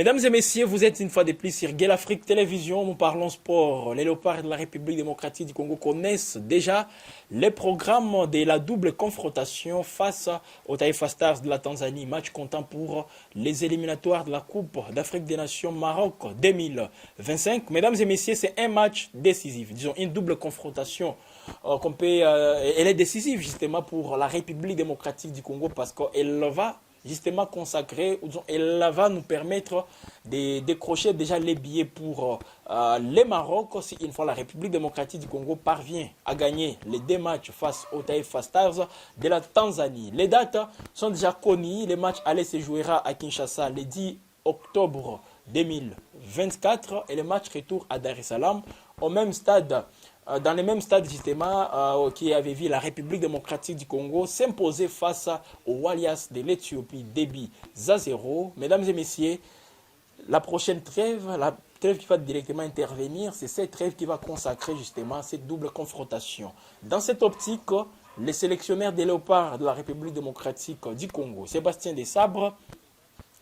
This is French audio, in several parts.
Mesdames et messieurs, vous êtes une fois de plus sur Gueule Afrique Télévision. Nous parlons sport. Les Léopards de la République démocratique du Congo connaissent déjà les programmes de la double confrontation face aux Taifa Stars de la Tanzanie. Match comptant pour les éliminatoires de la Coupe d'Afrique des Nations Maroc 2025. Mesdames et messieurs, c'est un match décisif. Disons une double confrontation elle est décisive justement pour la République démocratique du Congo parce qu'elle va justement consacrer, elle va nous permettre de décrocher déjà les billets pour les Maroc si une fois la République démocratique du Congo parvient à gagner les deux matchs face aux Taifa Stars de la Tanzanie. Les dates sont déjà connues. Le match aller se jouera à Kinshasa le 10 octobre 2024 et le match retour à Dar es Salaam au même stade. Dans les mêmes stades justement qui avait vu la République démocratique du Congo s'imposer face aux Walias de l'Éthiopie, débit à 0. Mesdames et messieurs, la prochaine trêve, la trêve qui va directement intervenir, c'est cette trêve qui va consacrer justement cette double confrontation. Dans cette optique, le sélectionneur des Léopards de la République démocratique du Congo, Sébastien Desabre,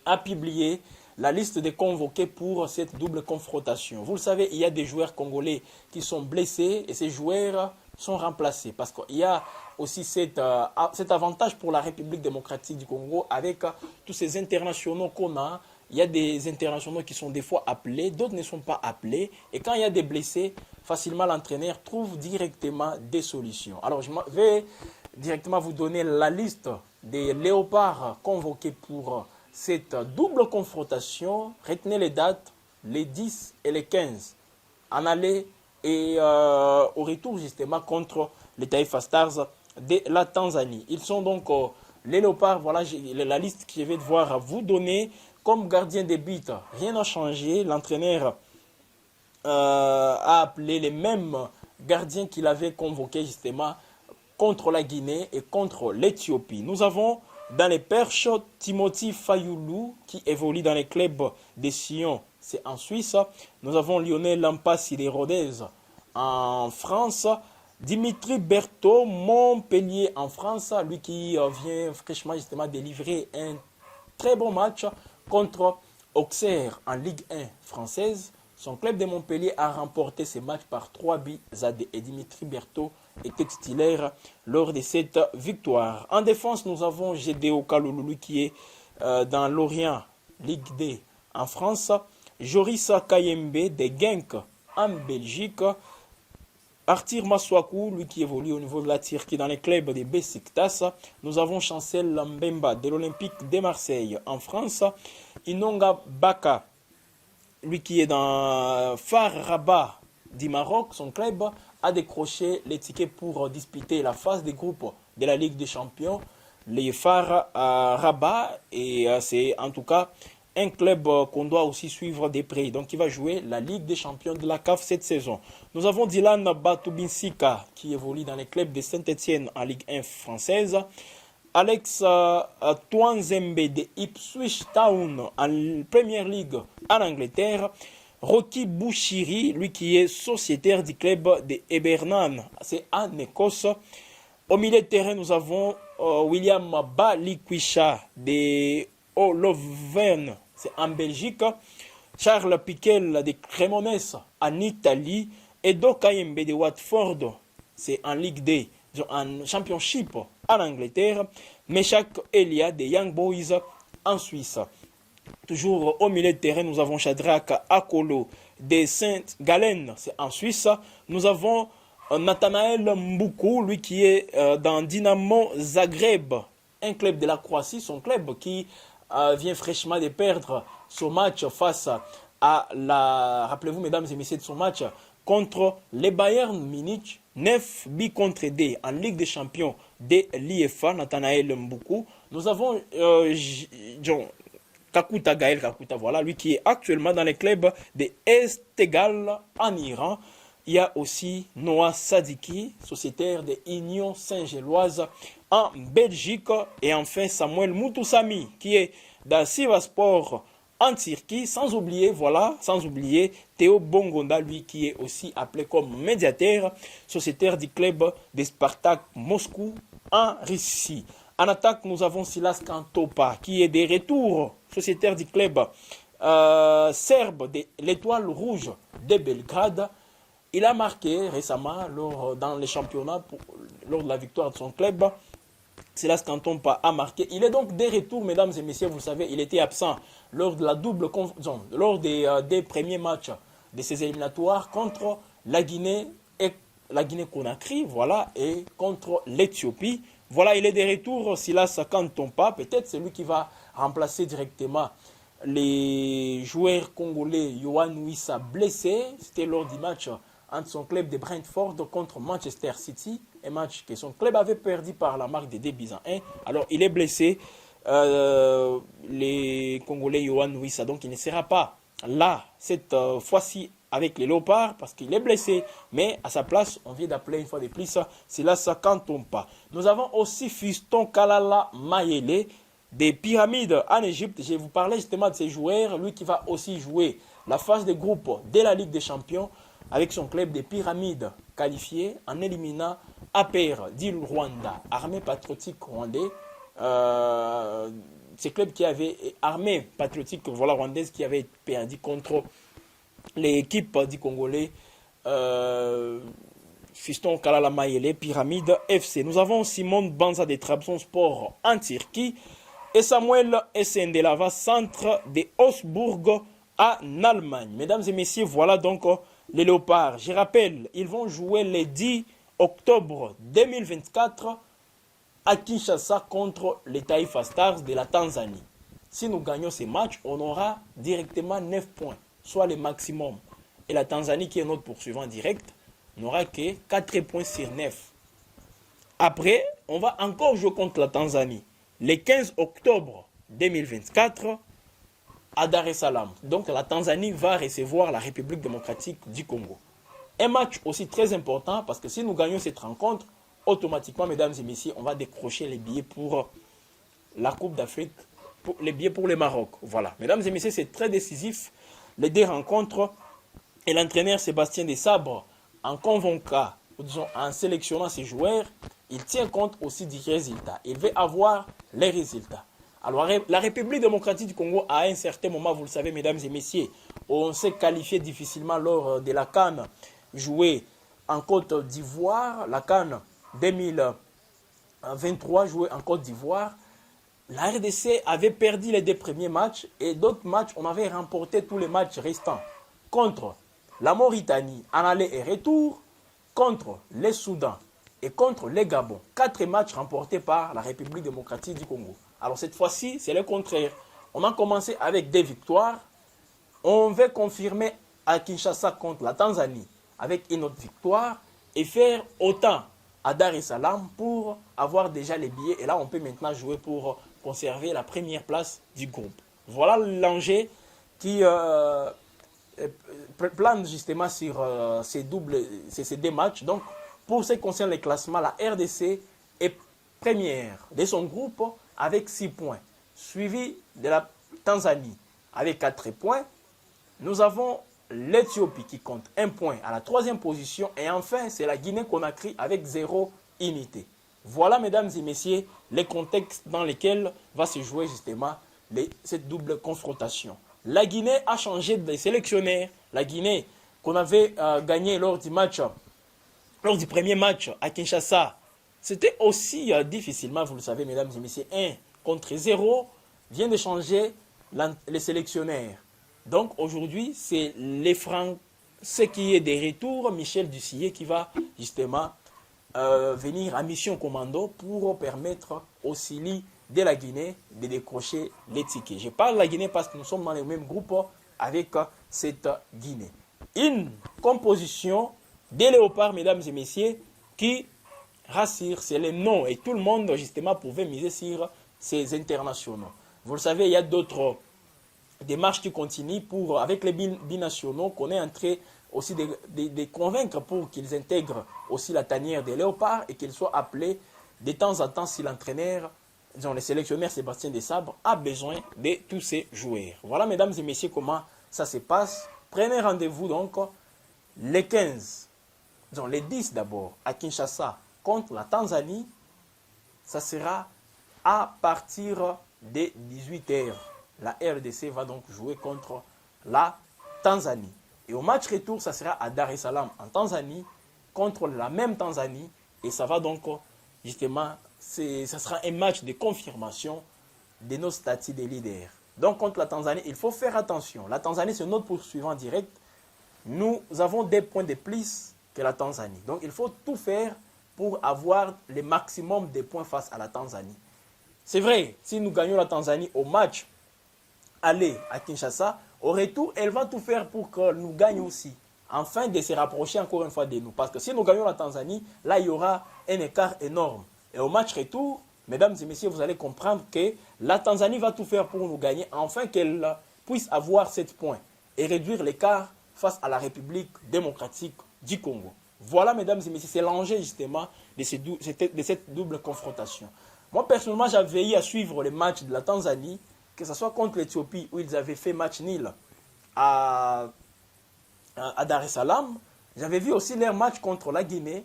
a publié la liste des convoqués pour cette double confrontation. Vous le savez, il y a des joueurs congolais qui sont blessés et ces joueurs sont remplacés parce qu'il y a aussi cet avantage pour la République démocratique du Congo avec tous ces internationaux qu'on a. Il y a des internationaux qui sont des fois appelés, d'autres ne sont pas appelés. Et quand il y a des blessés, facilement l'entraîneur trouve directement des solutions. Alors je vais directement vous donner la liste des léopards convoqués pour cette double confrontation. Retenez les dates, les 10 et les 15, en aller et au retour justement contre les Taifa Stars de la Tanzanie. Ils sont donc les léopards, voilà la liste que je vais devoir vous donner. Comme gardien de but, rien n'a changé. L'entraîneur a appelé les mêmes gardiens qu'il avait convoqués justement contre la Guinée et contre l'Éthiopie. Nous avons dans les perches, Timothy Fayoulou, qui évolue dans les clubs de Sion, c'est en Suisse. Nous avons Lionel Lampassi de Rodez en France. Dimitri Berthaud, Montpellier en France, lui qui vient fraîchement justement délivrer un très bon match contre Auxerre en Ligue 1 française. Son club de Montpellier a remporté ce match par 3 buts à 2 et Dimitri Berthaud était titulaire lors de cette victoire. En défense, nous avons Gédéo Kalulu qui est dans l'Orient Ligue D en France. Joris Kayembe de Genk en Belgique. Arthur Maswaku, lui qui évolue au niveau de la Turquie dans les clubs de Besiktas. Nous avons Chancel Lambemba de l'Olympique de Marseille en France. Inonga Baka, lui qui est dans Far Rabat du Maroc, son club a décroché les tickets pour disputer la phase des groupes de la Ligue des Champions, les Far Rabat, et c'est en tout cas un club qu'on doit aussi suivre de près. Donc il va jouer la Ligue des Champions de la CAF cette saison. Nous avons Dylan Batubinsika qui évolue dans les clubs de Saint-Etienne en Ligue 1 française. Alex Twanzembe de Ipswich Town en Premier League en Angleterre. Rocky Bouchiri, lui qui est sociétaire du club de Ebernan, c'est en Écosse. Au milieu de terrain, nous avons William Balikwisha de Oloven, c'est en Belgique. Charles Piquel de Cremonese en Italie. Edo Kayembe de Watford, c'est en Ligue D, en Championship en Angleterre. Meshak Elia de Young Boys en Suisse. Toujours au milieu de terrain, nous avons Shadrach Akolo de Saint-Gallen, c'est en Suisse. Nous avons Nathanaël Mboukou, lui qui est dans Dynamo Zagreb, un club de la Croatie, son club qui vient fraîchement de perdre son match face à la... Rappelez-vous, mesdames et messieurs, de son match contre les Bayern Munich, 9 buts contre 2 en Ligue des Champions de l'IFA, Nathanaël Mboukou. Nous avons Gaël Kakuta, voilà, lui qui est actuellement dans les clubs de Esteghlal en Iran. Il y a aussi Noah Sadiki, sociétaire de Union Saint-Géloise en Belgique. Et enfin Samuel Moutoussami, qui est dans Sivasspor en Turquie. Sans oublier Théo Bongonda, lui qui est aussi appelé comme médiateur, sociétaire du club de Spartak Moscou en Russie. En attaque, nous avons Silas Kantopa, qui est de retour, sociétaire du club serbe de l'Étoile Rouge de Belgrade. Il a marqué récemment dans les championnats, lors de la victoire de son club. Silas Kantompa a marqué. Il est donc des retours, mesdames et messieurs. Vous le savez, il était absent lors de la lors des premiers matchs de ces éliminatoires contre la Guinée et la Guinée-Conakry, voilà, et contre l'Éthiopie. Voilà, il est de retour, Silas Kantompa. Peut-être c'est lui qui va remplacer directement les joueurs congolais. Yohan Wissa blessé. C'était lors du match entre son club de Brentford contre Manchester City, un match que son club avait perdu par la marque de 2 buts à 1. Alors il est blessé, les Congolais Yohan Wissa, donc il ne sera pas là cette fois-ci avec les Léopards parce qu'il est blessé, mais à sa place on vient d'appeler une fois de plus Silas Kantompa. Nous avons aussi Fiston Kalala Mayele des Pyramides en Égypte. Je vais vous parler justement de ces joueurs, lui qui va aussi jouer la phase de groupe de la Ligue des Champions avec son club des Pyramides qualifié en éliminant APR d'Île Rwanda, Armée Patriotique Rwandais. Ce club qui avait Armée Patriotique rwandaise qui avait perdu contre l'équipe du Congolais Fiston Kalala Mayele, Pyramide FC. Nous avons Simon Banza de Trabzonspor en Turquie et Samuel Essendelava, centre de Augsbourg en Allemagne. Mesdames et messieurs, voilà donc les Léopards. Je rappelle, ils vont jouer le 10 octobre 2024 à Kinshasa contre les Taifa Stars de la Tanzanie. Si nous gagnons ces matchs, on aura directement 9 points, soit le maximum. Et la Tanzanie, qui est notre poursuivant direct, n'aura que 4 points sur 9. Après, on va encore jouer contre la Tanzanie le 15 octobre 2024 à Dar es Salaam. Donc la Tanzanie va recevoir la République démocratique du Congo. Un match aussi très important parce que si nous gagnons cette rencontre, automatiquement, mesdames et messieurs, on va décrocher les billets pour la Coupe d'Afrique, les billets pour le Maroc. Voilà. Mesdames et messieurs, c'est très décisif. Les deux rencontres et l'entraîneur Sébastien Desabre, en convoquant, disons, en sélectionnant ses joueurs, il tient compte aussi du résultat. Il veut avoir les résultats. Alors, la République démocratique du Congo, à un certain moment, vous le savez, mesdames et messieurs, on s'est qualifié difficilement lors de la CAN jouée en Côte d'Ivoire, la CAN 2023 jouée en Côte d'Ivoire. La RDC avait perdu les 2 premiers matchs et d'autres matchs, on avait remporté tous les matchs restants contre la Mauritanie en aller et retour, contre les Soudan et contre les Gabon. 4 matchs remportés par la République démocratique du Congo. Alors cette fois-ci, c'est le contraire. On a commencé avec 2 victoires. On veut confirmer à Kinshasa contre la Tanzanie avec une autre victoire et faire autant à Dar es Salaam pour avoir déjà les billets. Et là, on peut maintenant jouer pour conserver la première place du groupe. Voilà l'enjeu qui plane justement sur ces 2 matchs. Donc, pour ce qui concerne les classements, la RDC est première de son groupe avec 6 points, suivi de la Tanzanie avec 4 points. Nous avons l'Éthiopie qui compte 1 point à la 3e position. Et enfin, c'est la Guinée-Conakry avec 0 unité. Voilà, mesdames et messieurs, les contextes dans lesquels va se jouer justement cette double confrontation. La Guinée a changé de sélectionnaire. La Guinée qu'on avait gagné lors du premier match à Kinshasa, c'était aussi difficilement, vous le savez, mesdames et messieurs, 1 contre 0, vient de changer les sélectionnaires. Donc aujourd'hui, c'est les Français qui est des retours, Michel Ducier, qui va justement venir en mission commando pour permettre aux Sili de la Guinée de décrocher les tickets. Je parle de la Guinée parce que nous sommes dans le même groupe avec cette Guinée. Une composition des Léopards, mesdames et messieurs, qui rassure, c'est le nom. Et tout le monde, justement, pouvait miser sur ces internationaux. Vous le savez, il y a d'autres démarches qui continuent pour, avec les binationaux, qu'on est en train aussi de convaincre pour qu'ils intègrent aussi la tanière des Léopards et qu'ils soient appelés de temps en temps si l'entraîneur, disons le sélectionneur Sébastien Desabre, a besoin de tous ces joueurs. Voilà, mesdames et messieurs, comment ça se passe. Prenez rendez-vous donc les 15, disons les 10 d'abord à Kinshasa contre la Tanzanie. Ça sera à partir de 18h. la RDC va donc jouer contre la Tanzanie. Et au match retour, ça sera à Dar es Salaam, en Tanzanie, contre la même Tanzanie. Et ça va donc, justement, ça sera un match de confirmation de nos statuts de leaders. Donc, contre la Tanzanie, il faut faire attention. La Tanzanie, c'est notre poursuivant direct. Nous avons des points de plus que la Tanzanie. Donc, il faut tout faire pour avoir le maximum de points face à la Tanzanie. C'est vrai, si nous gagnons la Tanzanie au match aller à Kinshasa, au retour, elle va tout faire pour que nous gagnions aussi, afin de se rapprocher encore une fois de nous. Parce que si nous gagnons la Tanzanie, là, il y aura un écart énorme. Et au match retour, mesdames et messieurs, vous allez comprendre que la Tanzanie va tout faire pour nous gagner, afin qu'elle puisse avoir 7 points et réduire l'écart face à la République démocratique du Congo. Voilà, mesdames et messieurs, c'est l'enjeu justement de cette double confrontation. Moi, personnellement, j'avais veillé à suivre les matchs de la Tanzanie, que ce soit contre l'Éthiopie, où ils avaient fait match nul à Dar es Salaam. J'avais vu aussi leur match contre la Guinée,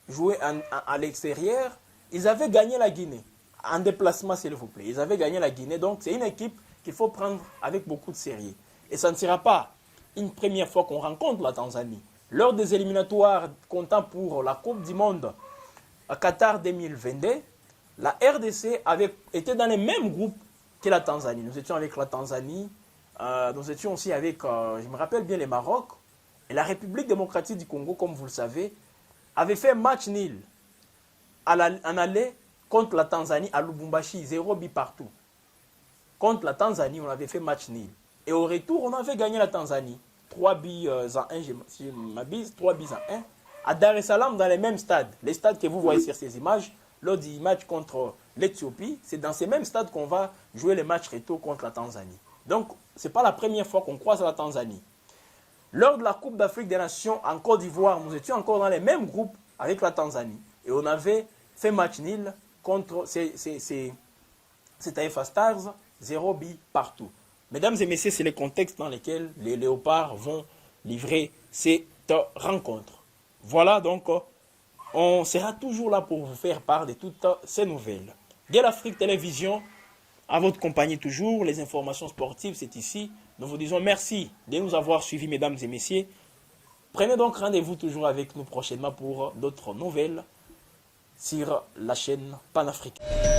joué à l'extérieur. Ils avaient gagné la Guinée, en déplacement s'il vous plaît. Ils avaient gagné la Guinée, donc c'est une équipe qu'il faut prendre avec beaucoup de sérieux. Et ça ne sera pas une première fois qu'on rencontre la Tanzanie. Lors des éliminatoires comptant pour la Coupe du Monde à Qatar 2022, la RDC avait été dans les mêmes groupes que la Tanzanie. Nous étions avec la Tanzanie, nous étions aussi avec, je me rappelle bien, le Maroc. Et la République démocratique du Congo, comme vous le savez, avait fait match nul en aller contre la Tanzanie à Lubumbashi, 0 but partout. Contre la Tanzanie, on avait fait match nul. Et au retour, on avait gagné la Tanzanie. 3 buts à 1, si je m'abuse, 3 buts à 1. À Dar es Salaam, dans les mêmes stades. Les stades que vous voyez sur ces images, lors du match contre l'Éthiopie, c'est dans ces mêmes stades qu'on va jouer les matchs retour contre la Tanzanie. Donc, ce n'est pas la première fois qu'on croise la Tanzanie. Lors de la Coupe d'Afrique des Nations en Côte d'Ivoire, nous étions encore dans les mêmes groupes avec la Tanzanie. Et on avait fait match nul contre ces Taifa Stars, 0 but partout. Mesdames et messieurs, c'est le contexte dans lequel les Léopards vont livrer cette rencontre. Voilà, donc, on sera toujours là pour vous faire part de toutes ces nouvelles. Gueule Afrique Télévision, à votre compagnie toujours, les informations sportives, c'est ici. Nous vous disons merci de nous avoir suivis, mesdames et messieurs. Prenez donc rendez-vous toujours avec nous prochainement pour d'autres nouvelles sur la chaîne panafricaine.